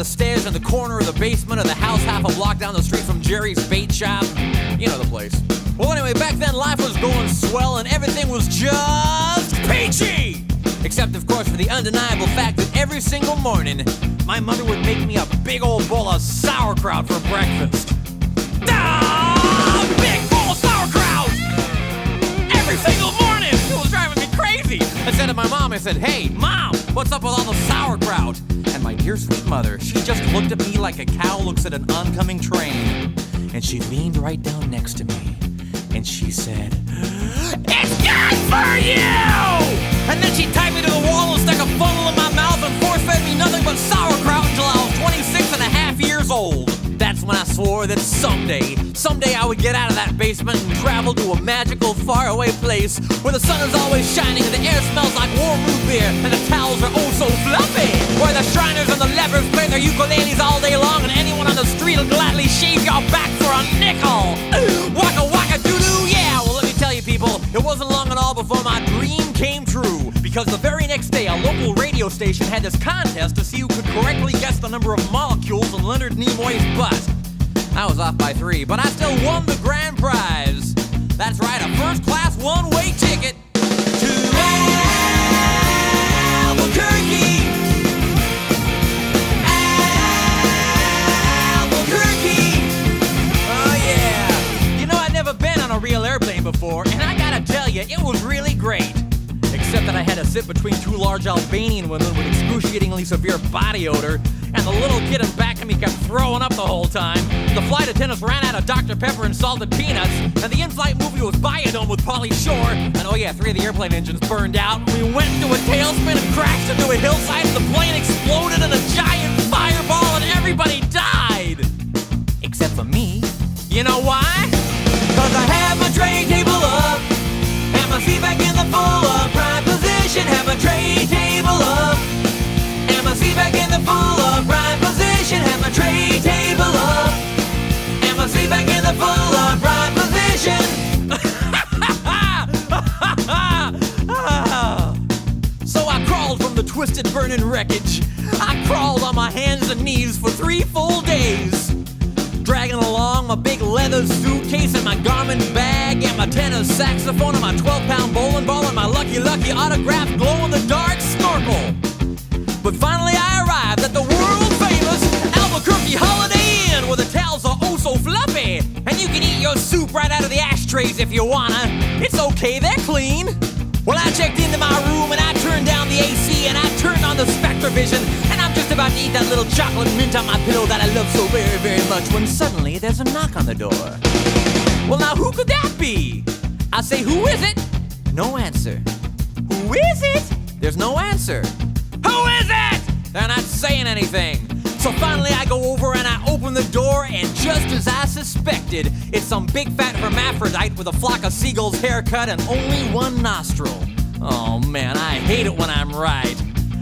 the stairs in the corner of the basement of the house half a block down the street from Jerry's bait shop. You know the place. Well, anyway, back then life was going swell and everything was just peachy! Except, of course, for the undeniable fact that every single morning, my mother would make me a big old bowl of sauerkraut for breakfast. Big bowl of sauerkraut! Every single morning! It was driving me crazy! I said to my mom, I said, "Hey, Mom, what's up with all the sauerkraut?" And my dear sweet mother, she just looked at me like a cow looks at an oncoming train. And she leaned right down next to me. And she said, "It's good for you!" And then she tied me to the wall and stuck a funnel in my mouth and force-fed me nothing but sauerkraut until I was 26 and a half years old. That's when I swore that someday I would get out of that basement and travel to a magical, faraway place where the sun is always shining and the air smells like warm root beer and the towels are oh so fluffy. Where the Shriners and the lepers play their ukuleles all day long and anyone on the street will gladly shave your back for a nickel. Waka waka doo-doo, yeah! Well, let me tell you people, it wasn't long at all before my dream came true. Because the very next day, a local radio station had this contest to see who could correctly guess the number of molecules in Leonard Nimoy's butt. I was off by 3, but I still won the grand prize. That's right, a first-class one-way ticket to Albuquerque. Albuquerque. Oh, yeah. You know, I'd never been on a real airplane before, and I gotta tell you, it was really great. Except that I had to sit between 2 large Albanian women with excruciatingly severe body odor, and the little kid in back of me kept throwing up the whole time. The flight attendants ran out of Dr. Pepper and salted peanuts, and the in-flight movie was Biodome with Pauly Shore, and oh yeah, 3 of the airplane engines burned out, and we went into a tailspin and crashed into a hillside, and the plane exploded in a giant fireball, and everybody died! Except for me. You know why? 'Cause I have my tray table up, and my seat back in the full upright position. Have my tray table up, and my seat back in the full upright position. Have my tray table up, and my seat back in the full upright position. So I crawled from the twisted burning wreckage. I crawled on my hands and knees for 3 full days, dragging along my big leather suitcase and my Garmin bag and my tenor saxophone and my 12-pound bowling ball and my Lucky autographed glow-in-the-dark snorkel. But finally I arrived at the world-famous Albuquerque Holiday Inn where the towels are oh so fluffy and you can eat your soup right out of the ashtrays if you wanna. It's okay, they're clean. Well, I checked into my room and I turned down the AC and I turned on the Spectrovision and I'm just about to eat that little chocolate mint on my pillow that I love so very, very much when suddenly there's a knock on the door. Well, now who could that be? I say, who is it? No answer. Who is it? There's no answer. Who is it? They're not saying anything. So finally I go over and I open the door and just as I suspected, it's some big fat hermaphrodite with a flock of seagulls haircut and only 1 nostril. Oh man, I hate it when I'm right.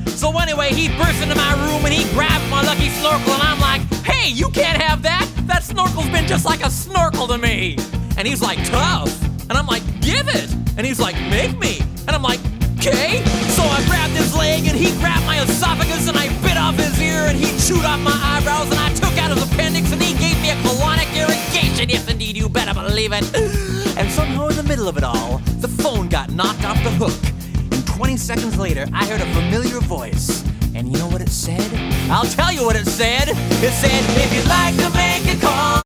So anyway, he burst into my room and he grabbed my lucky snorkel and I'm like, "Hey, you can't have that! That snorkel's been just like a snorkel to me!" And he's like, "Tough!" And I'm like, "Give it!" And he's like, "Make me!" And I'm like, "Okay." So I grabbed his leg and he grabbed my esophagus and I bit off his ear and he chewed off my eyebrows and I took out his appendix and he gave me a colonic irrigation. Yes, indeed, you better believe it. And somehow in the middle of it all, the phone got knocked off the hook. And 20 seconds later, I heard a familiar voice. And you know what it said? I'll tell you what it said. It said, "If you'd like to make a call."